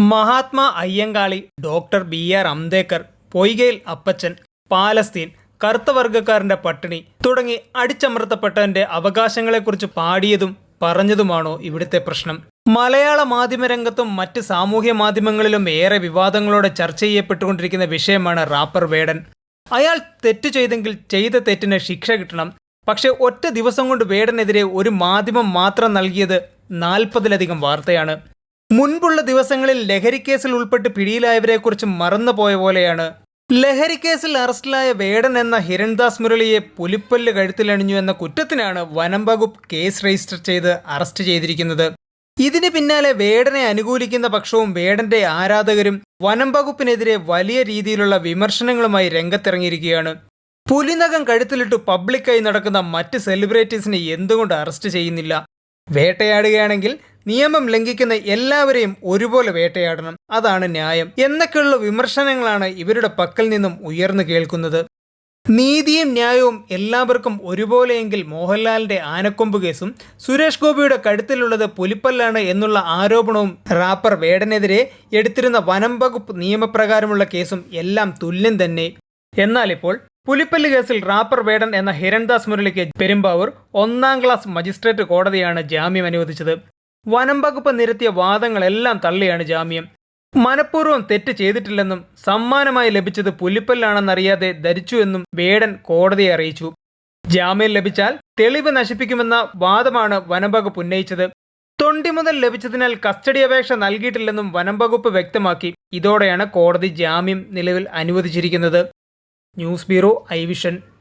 Mahatma Ayyankali, doctor B R. Ambedkar, Poikayil Appachan, Palestine, കറുത്ത വർഗ്ഗക്കാരന്റെ പട്ടിണി തുടങ്ങി അടിച്ചമർത്തപ്പെട്ടവന്റെ അവകാശങ്ങളെക്കുറിച്ച് പാടിയതും പറഞ്ഞതുമാണോ ഇവിടുത്തെ പ്രശ്നം? മലയാള മാധ്യമരംഗത്തും മറ്റ് സാമൂഹ്യ മാധ്യമങ്ങളിലും ഏറെ വിവാദങ്ങളോടെ ചർച്ച ചെയ്യപ്പെട്ടുകൊണ്ടിരിക്കുന്ന വിഷയമാണ് റാപ്പർ വേടൻ. അയാൾ തെറ്റു ചെയ്തെങ്കിൽ ചെയ്ത തെറ്റിന് ശിക്ഷ കിട്ടണം. പക്ഷേ ഒറ്റ ദിവസം കൊണ്ട് വേടനെതിരെ ഒരു മാധ്യമം മാത്രം നൽകിയത് 40-ലധികം വാർത്തയാണ്. മുൻപുള്ള ദിവസങ്ങളിൽ ലഹരിക്കേസിൽ ഉൾപ്പെട്ട് പിടിയിലായവരെക്കുറിച്ച് മറന്നുപോയ പോലെയാണ് ലഹരിക്കേസിൽ അറസ്റ്റിലായ വേടൻ എന്ന ഹിരൺദാസ് മുരളിയെ പുലിപ്പല്ല് കഴുത്തിലണിഞ്ഞു എന്ന കുറ്റത്തിനാണ് വനം വകുപ്പ് കേസ് രജിസ്റ്റർ ചെയ്ത് അറസ്റ്റ് ചെയ്തിരിക്കുന്നത്. ഇതിന് പിന്നാലെ വേടനെ അനുകൂലിക്കുന്ന പക്ഷവും വേടന്റെ ആരാധകരും വനം വകുപ്പിനെതിരെ വലിയ രീതിയിലുള്ള വിമർശനങ്ങളുമായി രംഗത്തിറങ്ങിയിരിക്കുകയാണ്. പുലിനഖം കഴുത്തിലിട്ട് പബ്ലിക്കായി നടക്കുന്ന മറ്റ് സെലിബ്രിറ്റീസിനെ എന്തുകൊണ്ട് അറസ്റ്റ് ചെയ്യുന്നില്ല? വേട്ടയാടുകയാണെങ്കിൽ നിയമം ലംഘിക്കുന്ന എല്ലാവരെയും ഒരുപോലെ വേട്ടയാടണം, അതാണ് ന്യായം എന്നൊക്കെയുള്ള വിമർശനങ്ങളാണ് ഇവരുടെ പക്കൽ നിന്നും ഉയർന്നു കേൾക്കുന്നത്. നീതിയും ന്യായവും എല്ലാവർക്കും ഒരുപോലെയെങ്കിൽ മോഹൻലാലിന്റെ ആനക്കൊമ്പ് കേസും സുരേഷ് ഗോപിയുടെ കഴുത്തിലുള്ളത് പുലിപ്പല്ലാണ് എന്നുള്ള ആരോപണവും റാപ്പർ വേടനെതിരെ എടുത്തിരുന്ന വനം വകുപ്പ് നിയമപ്രകാരമുള്ള കേസും എല്ലാം തുല്യം തന്നെ. എന്നാലിപ്പോൾ പുലിപ്പല്ല് കേസിൽ റാപ്പർ വേടൻ എന്ന ഹിരൺദാസ് മുരളിക്ക് പെരുമ്പാവൂർ 1-ാം ക്ലാസ് മജിസ്ട്രേറ്റ് കോടതിയാണ് ജാമ്യം അനുവദിച്ചത്. വനം വകുപ്പ് നിരത്തിയ വാദങ്ങളെല്ലാം തള്ളിയാണ് ജാമ്യം. മനഃപൂർവ്വം തെറ്റ് ചെയ്തിട്ടില്ലെന്നും സമ്മാനമായി ലഭിച്ചത് പുലിപ്പല്ലാണെന്നറിയാതെ ധരിച്ചു എന്നും വേടൻ കോടതിയെ അറിയിച്ചു. ജാമ്യം ലഭിച്ചാൽ തെളിവ് നശിപ്പിക്കുമെന്ന വാദമാണ് വനം വകുപ്പ് ഉന്നയിച്ചത്. തൊണ്ടി മുതൽ ലഭിച്ചതിനാൽ കസ്റ്റഡി അപേക്ഷ നൽകിയിട്ടില്ലെന്നും വനം വകുപ്പ് വ്യക്തമാക്കി. ഇതോടെയാണ് കോടതി ജാമ്യം നിലവിൽ അനുവദിച്ചിരിക്കുന്നത്. News bureau, I vision.